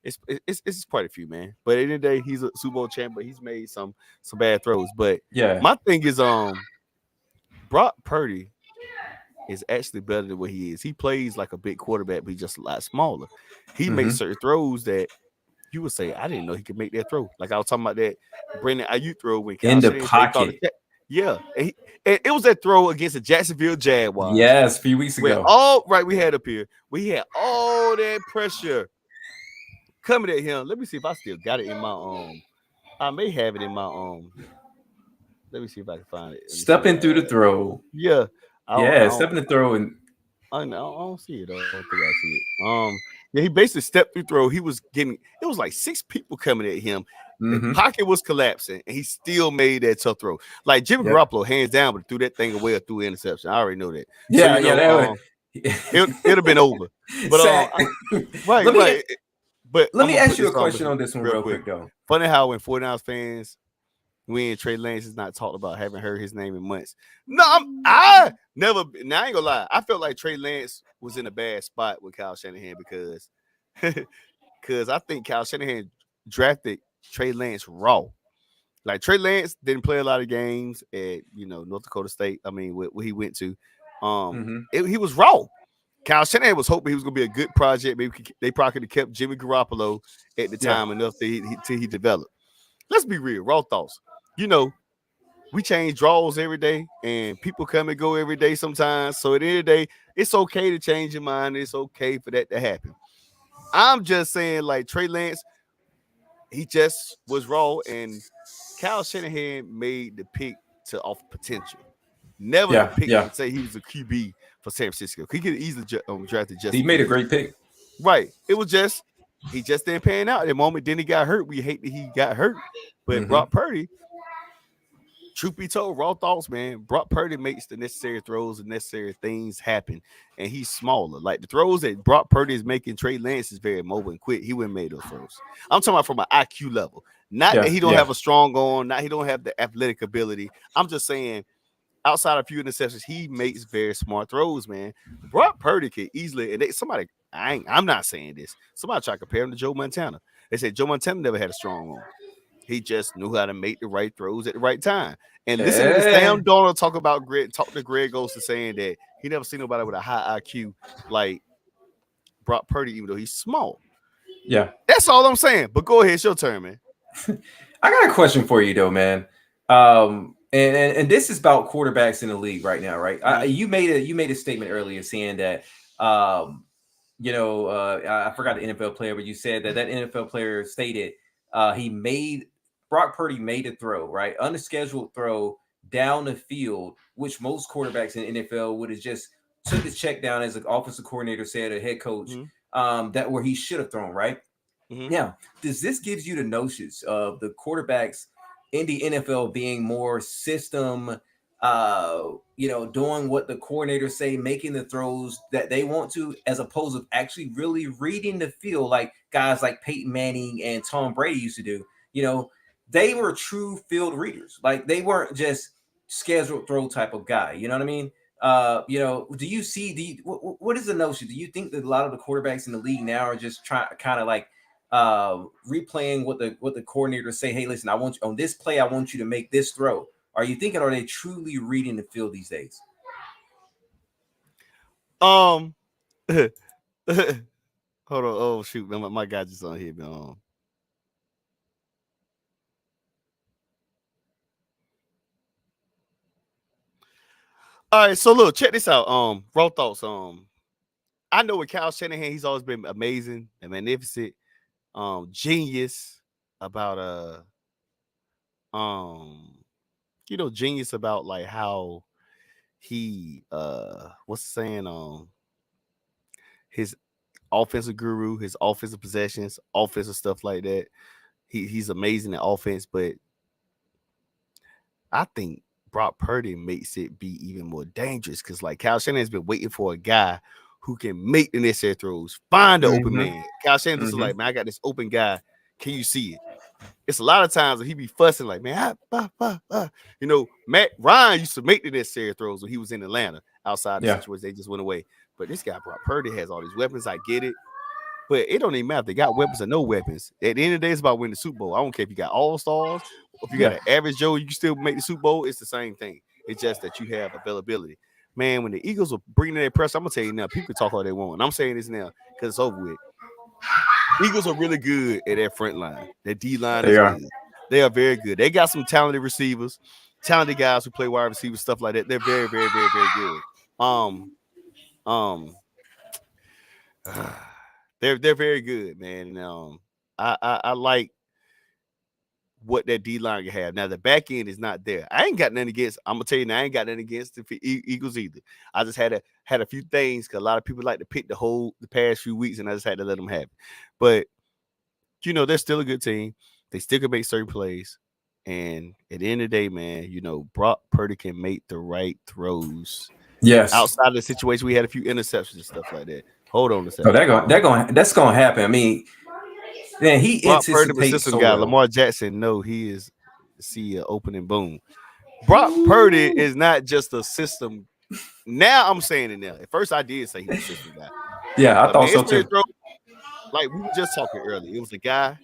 It's quite a few, man. But at the end of the day, he's a Super Bowl champ, but he's made some bad throws. But my thing is, Brock Purdy is actually better than what he is. He plays like a big quarterback, but he's just a lot smaller. He makes certain throws that you would say, I didn't know he could make that throw. Like I was talking about that Brandon Ayuk throw when in the pocket. Yeah, and it was that throw against the Jacksonville Jaguars. Yes, a few weeks ago. We had up here. We had all that pressure coming at him. Let me see if I still got it in my I may have it in my Let me see if I can find it. Stepping through the throw. Yeah. Stepping the throw and I don't see it. I don't think I see it. Yeah, he basically stepped through throw. He was getting it was like 6 people coming at him. The pocket was collapsing, and he still made that tough throw. Like Jimmy Garoppolo, hands down, but threw that thing away or threw an interception. I already know that. Yeah, so, it'd have been over. But right. But let me ask you a question on this one real quick, though. Funny how when 49ers fans, when Trey Lance is not talked about, haven't heard his name in months. No, I never. Now I ain't gonna lie. I felt like Trey Lance was in a bad spot with Kyle Shanahan because I think Kyle Shanahan drafted Trey Lance raw. Like Trey Lance didn't play a lot of games at North Dakota State. I mean, where he went to, he was raw. Kyle Shanahan was hoping he was gonna be a good project. Maybe they probably could have kept Jimmy Garoppolo at the time enough till he developed. Let's be real, raw thoughts. We change draws every day, and people come and go every day sometimes. So at the end of the day, it's okay to change your mind. It's okay for that to happen. I'm just saying, like Trey Lance, he just was raw, and Kyle Shanahan made the pick to off potential. Never the pick to say he was a QB for San Francisco. He could easily drafted Justin. He made a great pick. Right. It was just he just didn't pan out at the moment. Then he got hurt. We hate that he got hurt. But Brock Purdy, truth be told, raw thoughts, man. Brock Purdy makes the necessary throws and necessary things happen, and he's smaller. Like the throws that Brock Purdy is making, Trey Lance is very mobile and quick. He wouldn't make those throws. I'm talking about from an IQ level. Not that he don't have a strong arm, not he don't have the athletic ability. I'm just saying, outside of a few interceptions, he makes very smart throws, man. Brock Purdy could easily, and I'm not saying this. Somebody try to compare him to Joe Montana. They said Joe Montana never had a strong arm. He just knew how to make the right throws at the right time. And listen to Sam Darnold talk to Greg Olsen saying that he never seen nobody with a high IQ like Brock Purdy, even though he's small. Yeah. That's all I'm saying. But go ahead, it's your turn, man. I got a question for you though, man. And this is about quarterbacks in the league right now, right? You made a statement earlier saying that I forgot the NFL player, but you said that NFL player stated Brock Purdy made a throw, right? Unscheduled throw down the field, which most quarterbacks in the NFL would have just took the check down, as an offensive coordinator said, a head coach, that where he should have thrown, right? Now, does this gives you the notions of the quarterbacks in the NFL being more system, doing what the coordinators say, making the throws that they want to, as opposed to actually really reading the field like guys like Peyton Manning and Tom Brady used to do? They were true field readers. Like, they weren't just scheduled throw type of guy. You know what I mean? Do you see what is the notion? Do you think that a lot of the quarterbacks in the league now are just trying kind of like replaying what the coordinators say? Hey, listen, I want you on this play. I want you to make this throw. Are you thinking, are they truly reading the field these days? Hold on. Oh shoot, my guy just on here, man. All right, so look, check this out. Raw thoughts. I know with Kyle Shanahan, he's always been amazing and magnificent, genius about genius about like how he what's the saying, his offensive guru, his offensive possessions, offensive stuff like that. He's amazing in offense, but I think Brock Purdy makes it be even more dangerous because like Kyle Shanahan's been waiting for a guy who can make the necessary throws, find the open man. Kyle Shanahan's like, man, I got this open guy. Can you see it? It's a lot of times that he be fussing like, man, Matt Ryan used to make the necessary throws when he was in Atlanta. Outside the situation, they just went away. But this guy, Brock Purdy, has all these weapons. I get it. But it don't even matter if they got weapons or no weapons. At the end of the day, it's about winning the Super Bowl. I don't care if you got all-stars, or if you got an average Joe, you can still make the Super Bowl. It's the same thing. It's just that you have availability. Man, when the Eagles were bringing that pressure, I'm going to tell you now, people talk all they want. And I'm saying this now because it's over with. Eagles are really good at their front line. Their D-line is good. They are very good. They got some talented receivers, talented guys who play wide receivers, stuff like that. They're very, very, very, very good. They're very good, man. And, I like what that D-line can have. Now, the back end is not there. I ain't got nothing against. I'm gonna tell you now, I ain't got nothing against the Eagles either. I just had a few things because a lot of people like to pick the past few weeks, and I just had to let them have it. But they're still a good team. They still can make certain plays, and at the end of the day, man, Brock Purdy can make the right throws. Yes. Outside of the situation, we had a few interceptions and stuff like that. Hold on a second. Oh, that's gonna happen. I mean, man, he anticipates the system so guy. well. Lamar Jackson, no, he is see opening boom. Brock Purdy is not just a system. Now I'm saying it now. At first, I did say he was a system guy. Yeah, I thought so too. Like we were just talking earlier, it was a guy.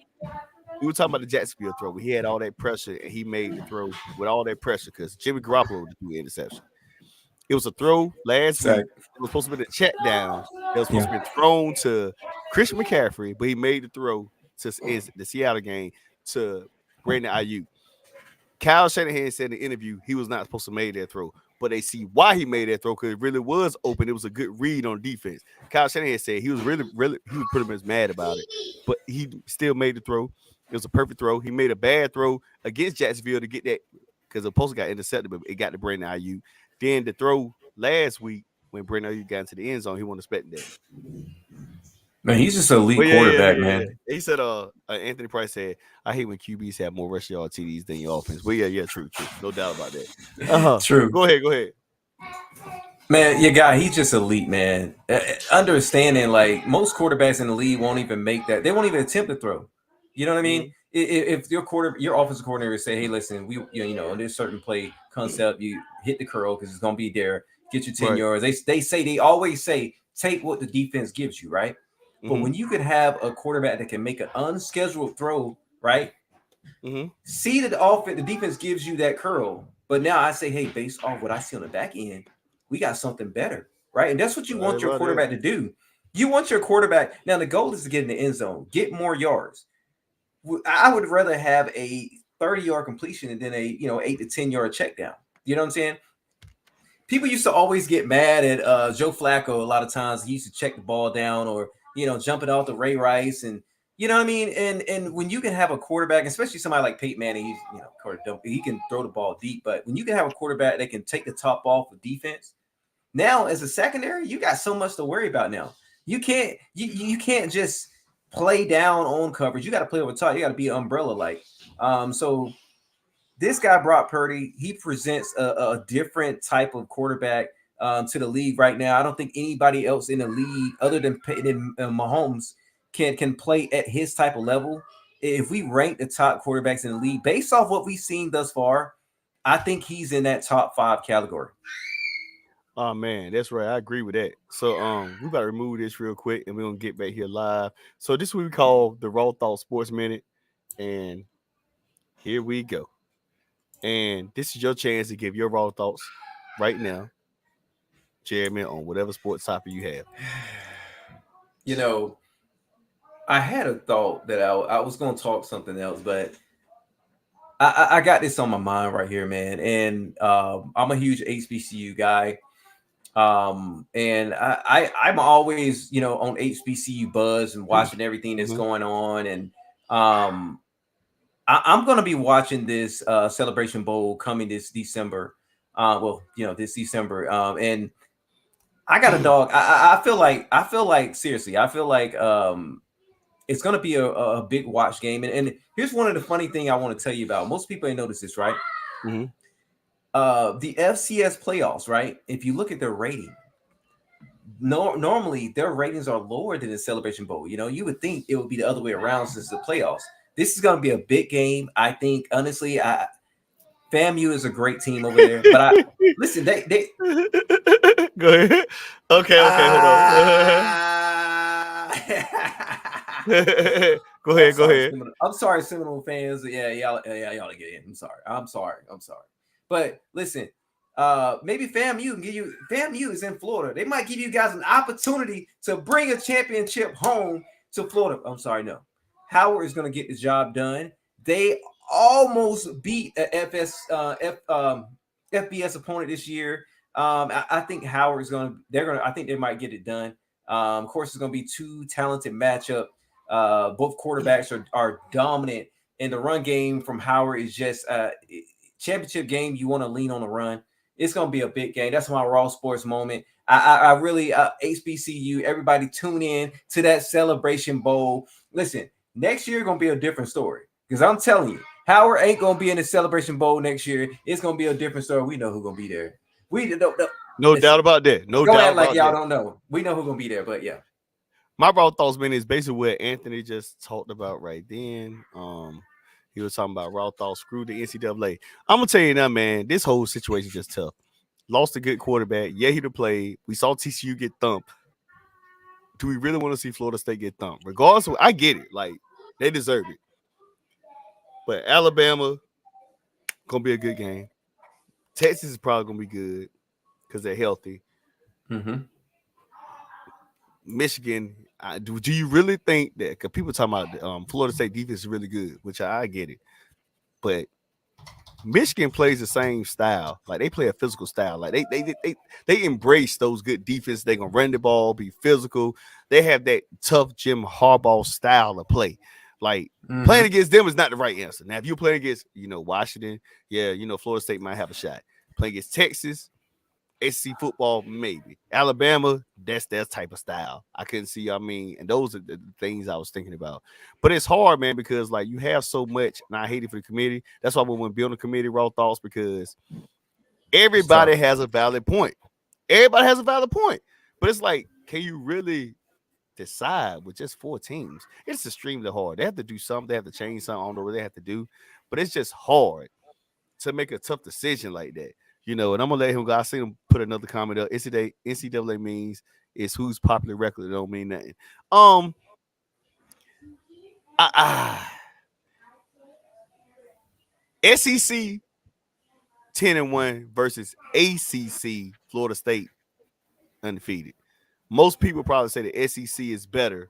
We were talking about the Jacksonville throw. He had all that pressure, and he made the throw with all that pressure because Jimmy Garoppolo did the interception. It was a throw last week. It was supposed to be a check down. It was supposed to be thrown to Christian McCaffrey, but he made the throw to the Seattle game to Brandon Ayuk. Kyle Shanahan said in the interview he was not supposed to make that throw, but they see why he made that throw because it really was open. It was a good read on defense. Kyle Shanahan said he was he was pretty much mad about it, but he still made the throw. It was a perfect throw. He made a bad throw against Jacksonville to get that because the post got intercepted, but it got to Brandon Ayuk. Then the throw last week when Brandon Ayuk got into the end zone, he wasn't expecting that. Man, he's just an elite quarterback, man. He said, Anthony Price said, I hate when QBs have more rush yard TDs than your offense. But yeah, true. No doubt about that. True. Go ahead. Man, your guy, he's just elite, man. Understanding, like, most quarterbacks in the league won't even make that. They won't even attempt to throw. You know what I mean? Mm-hmm. If your offensive coordinator say, hey, listen, in this certain play concept, you hit the curl because it's going to be there, get you 10 yards. They always say, take what the defense gives you, right? But when you can have a quarterback that can make an unscheduled throw, right? See that the defense gives you that curl. But now I say, hey, based off what I see on the back end, we got something better, right? And that's what you want your quarterback to do. You want your quarterback. Now, the goal is to get in the end zone, get more yards. I would rather have a 30-yard completion than a 8 to 10-yard check down. You know what I'm saying? People used to always get mad at Joe Flacco a lot of times. He used to check the ball down or, jumping off the Ray Rice. And, you know what I mean? And when you can have a quarterback, especially somebody like Peyton Manning, he can throw the ball deep. But when you can have a quarterback that can take the top off of defense, now as a secondary, you got so much to worry about now. You can't just play down on coverage. You got to play over top. You got to be an umbrella-like. So this guy, Brock Purdy, he presents a different type of quarterback to the league right now. I don't think anybody else in the league other than Mahomes can play at his type of level. If we rank the top quarterbacks in the league based off what we've seen thus far, I think he's in that top 5 category. Oh man, that's right. I agree with that. So we better remove this real quick and we're gonna get back here live. So this is what we call the Raw Thought Sports Minute. And here we go. And this is your chance to give your raw thoughts right now, Jeremy, on whatever sports topic you have. I had a thought that I was going to talk something else, but I got this on my mind right here, man. And I'm a huge HBCU guy. And I'm always, on HBCU buzz and watching everything that's going on. And I'm going to be watching this Celebration Bowl coming this December. This December. And I got a dog. I feel like seriously, it's going to be a big watch game. And here's one of the funny things I want to tell you about. Most people ain't noticed this, right? The FCS playoffs, right? If you look at their rating, normally their ratings are lower than the Celebration Bowl. You would think it would be the other way around since the playoffs. This is going to be a big game. I think, honestly, FAMU is a great team over there. But listen, they go ahead. Okay, hold on. Go ahead. I'm sorry, Seminole fans. Yeah, y'all to get in. I'm sorry. But listen, maybe FAMU can give you. FAMU is in Florida. They might give you guys an opportunity to bring a championship home to Florida. I'm sorry, no. Howard is going to get the job done. They almost beat a FBS opponent this year. I think Howard is going to. I think they might get it done. Of course, it's going to be 2 talented matchup. Both quarterbacks are dominant, and the run game from Howard is just championship game. You want to lean on the run. It's going to be a big game. That's my Raw Sports moment. I really HBCU. Everybody tune in to that Celebration Bowl. Listen, next year going to be a different story because I'm telling you, Howard ain't going to be in the Celebration Bowl next year. It's going to be a different story. We know who's going to be there. No doubt about that. No doubt like y'all don't know. We know who's going to be there, but yeah. My raw thoughts, man, is basically what Anthony just talked about right then. He was talking about raw thoughts, screw the NCAA. I'm gonna tell you now, man, this whole situation is just tough. Lost a good quarterback. Yeah, he'd have played. We saw TCU get thumped. Do we really want to see Florida State get thumped? Regardless, I get it. Like, they deserve it. But Alabama, gonna be a good game. Texas is probably gonna be good because they're healthy. Michigan, do you really think that? Because people talking about Florida State defense is really good, which I get it, but Michigan plays the same style. Like, they play a physical style. Like, they embrace those good defense. They're gonna run the ball, be physical. They have that tough Jim Harbaugh style of play. Like, playing against them is not the right answer. Now, if you play against Washington, Florida State might have a shot. Playing against Texas, SEC football, maybe. Alabama, that's their type of style. I couldn't see, and those are the things I was thinking about. But it's hard, man, because, like, you have so much, and I hate it for the committee. That's why we want to build a committee, Raw Thoughts, because everybody has a valid point. Everybody has a valid point. But it's like, can you really decide with just 4 teams? It's extremely hard. They have to do something. They have to change something. I don't know what they have to do. But it's just hard to make a tough decision like that. And I'm gonna let him go. I seen him put another comment up. NCAA means it's who's popular record. It don't mean nothing. SEC 10-1 versus ACC Florida State undefeated. Most people probably say the SEC is better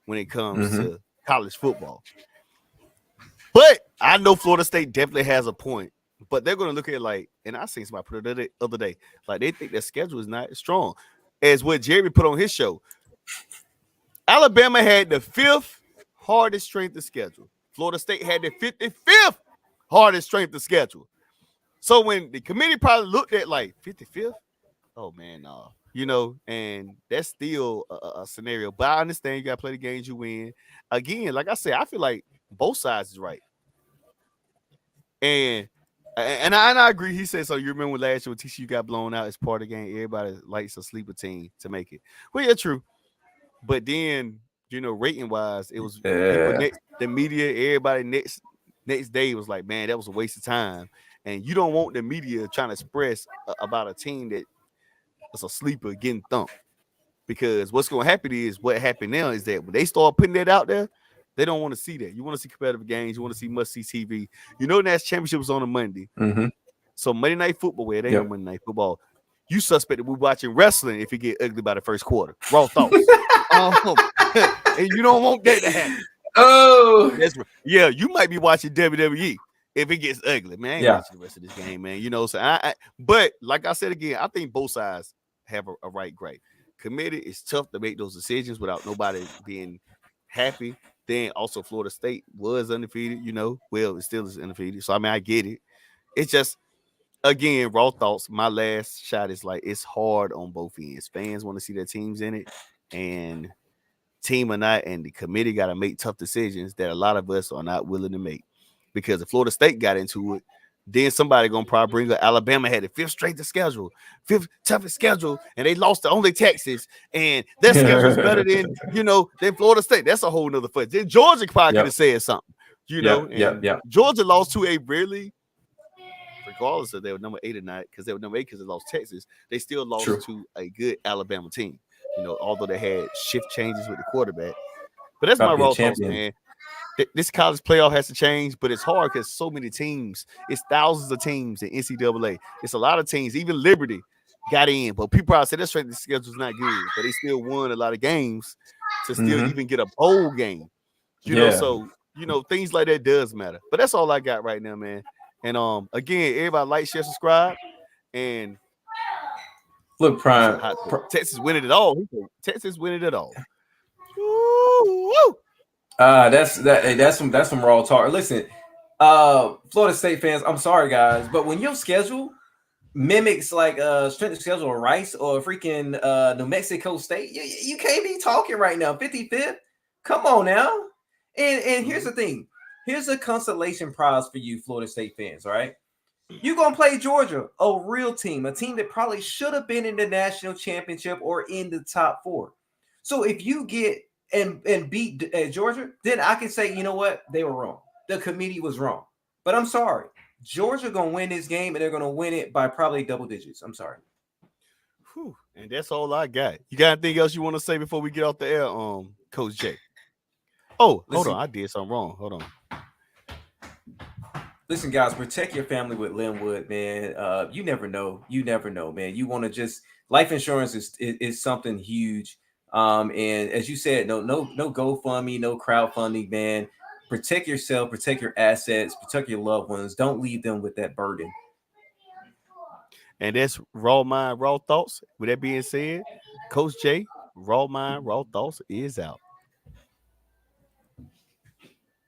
when it comes to college football. But I know Florida State definitely has a point. But they're going to look at it like, and I seen somebody put it the other day, like they think their schedule is not strong. As what Jeremy put on his show, Alabama had the 5th hardest strength of schedule. Florida State had the 55th hardest strength of schedule. So when the committee probably looked at like 55th, oh man, and that's still a scenario. But I understand you got to play the games you win. Again, like I said, I feel like both sides is right. And I agree. He said, so you remember when last year when TCU got blown out as part of the game, everybody likes a sleeper team to make it. Well, yeah, true. But then, rating wise, it was the media, everybody next day was like, man, that was a waste of time. And you don't want the media trying to express about a team that is a sleeper getting thumped. Because what's going to happen is what happened now is that when they start putting that out there, they don't want to see that. You want to see competitive games. You want to see must-see TV. National championship was on a Monday. So Monday Night Football, ain't no Monday Night Football. You suspect that we're watching wrestling if it get ugly by the first quarter. Raw thoughts. And you don't want that to happen. Oh. Yeah, you might be watching WWE if it gets ugly. Man, I ain't watching the rest of this game, man. So but like I said again, I think both sides have a right grade. Committee, it's tough to make those decisions without nobody being happy. Then also Florida State was undefeated, well, it still is undefeated. So, I get it. It's just, again, raw thoughts. My last shot is like, it's hard on both ends. Fans want to see their teams in it, and team or not, and the committee got to make tough decisions that a lot of us are not willing to make. Because if Florida State got into it, then somebody going to probably bring up Alabama had the 5th strength schedule, 5th toughest schedule, and they lost to only Texas, and their schedule is better than Florida State. That's a whole nother fight. Then Georgia probably could have said something, Georgia lost to a really, regardless if they were number 8 or not, because they were number 8 because they lost Texas, they still lost to a good Alabama team, although they had shift changes with the quarterback. But that's my raw thoughts, man. This college playoff has to change, but it's hard because so many teams. It's thousands of teams in NCAA. It's a lot of teams. Even Liberty got in, but people probably say their strength of schedule is not good, but they still won a lot of games to still even get a bowl game. So things like that does matter. But that's all I got right now, man. And again, everybody like, share, subscribe, and look, Prime. Texas winning it all. Texas winning it all. Woo! That's some raw talk. Listen, Florida State fans, I'm sorry guys, but when your schedule mimics like strength of schedule of Rice or freaking New Mexico State, you can't be talking right now. 55th, come on now. And here's the thing. Here's a consolation prize for you, Florida State fans. All right, you're gonna play Georgia, a real team, a team that probably should have been in the national championship or in the top 4. So if you get and beat Georgia, then I can say, you know what? They were wrong. The committee was wrong. But I'm sorry. Georgia going to win this game, and they're going to win it by probably double digits. I'm sorry. Whew. And that's all I got. You got anything else you want to say before we get off the air, Coach J? Oh, hold on. I did something wrong. Hold on. Listen, guys, protect your family with Linwood, man. You never know. You never know, man. You want to just – life insurance is something huge. And as you said, no GoFundMe, no crowdfunding, man. Protect yourself, protect your assets, protect your loved ones. Don't leave them with that burden. And that's Raw Mind, Raw Thoughts. With that being said, Coach J, Raw Mind, Raw Thoughts is out.